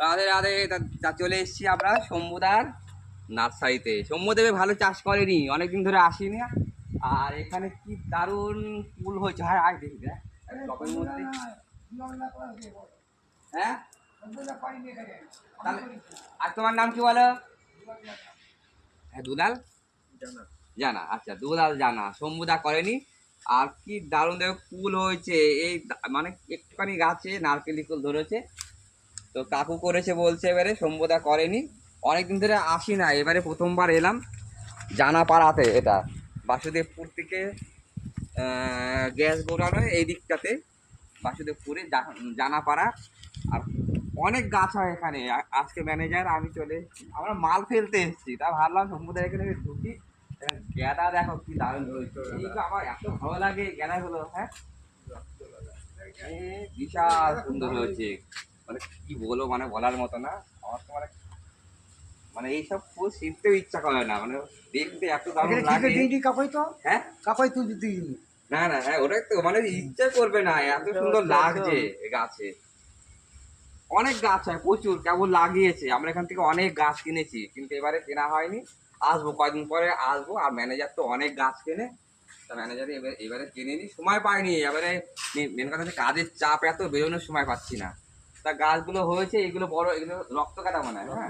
রাধে রাধে। তা চলে এসেছি আমরা শম্ভুদার নার্সারিতে। শম্ভুদেবে ভালো চাষ করেনি, অনেকদিন ধরে আসিনি। আর এখানে কি দারুণ ফুল হয়েছে। হ্যাঁ আয় দেখি দেখ টবের মধ্যে। হ্যাঁ তাহলে আর তোমার নাম কি বলো? হ্যাঁ দুলাল জানা। আচ্ছা দুলাল জানা, শম্ভুদা করেনি। আর কি দারুণ দেখো ফুল হয়েছে। এই মানে একটুখানি গাছে নারকেলি ফুল ধরেছে। তো কাকু করেছে বলছে, এবারে শম্ভুদা করেনি। অনেকদিন ধরে আসি না, এবারে প্রথমবার এলাম জানাপাড়াতে। এটা বাসুদেবপুর থেকে গ্যাস গোডাউন এই দিকটাতে, বাসুদেবপুরে জানাপাড়া। আর অনেক গাছ হয় এখানে। আজকে ম্যানেজার আমি চলে এসেছি, আমরা মাল ফেলতে এসেছি, তা ভাবলাম সমুদ্র এখানে ঢুকি। গ্যাদা দেখো কি দারুণ হয়েছে, এই তো আমার এত ভালো লাগে গ্যাদা গুলো। হ্যাঁ বিশাল সুন্দর হয়েছে, মানে কি বলবো, মানে বলার মতো না। আমার তো মানে মানে এইসব ফুল ছিঁড়তেও ইচ্ছা করে না, মানে দেখতে এত দারুণ লাগে। হ্যাঁ না না, হ্যাঁ ওটাই তো, মানে ইচ্ছা করবে না, এত সুন্দর লাগছে গাছে। অনেক গাছ হয় প্রচুর, কেবল লাগিয়েছে। আমরা এখান থেকে অনেক গাছ কিনেছি, কিন্তু এবারে কেনা হয়নি। আসবো কয়েকদিন পরে আসবো। আর ম্যানেজার তো অনেক গাছ কেনে, তা ম্যানেজার এবারে কিনে নি, সময় পাইনি। এবারে মেন কথা হচ্ছে কাজের চাপ এত, বেরোনোর সময় পাচ্ছি না। তা গাছগুলো হয়েছে, এগুলো বড়, এগুলো রক্ত কাটা মনে হয়। হ্যাঁ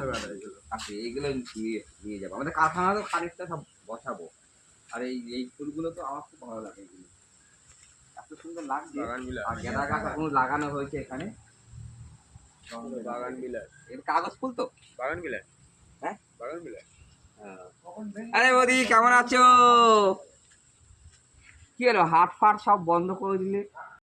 আচ্ছা এইগুলো নিয়ে নিয়ে যাবো আমাদের কারখানাতেও, খানিকটা সব বসাবো। আর এই ফুলগুলো তো আমার খুব ভালো লাগে, এগুলো এত সুন্দর লাগছে। আর গাঁদা গাছ এখনো লাগানো হয়েছে এখানে। বাগান বিলাস। এর কাগজ ফুল তো। বাগান বিলাস। হ্যাঁ বাগান বিলাস। আরে বৌদি কেমন আছো? কি হলো, হাট ফাট সব বন্ধ করে দিলে?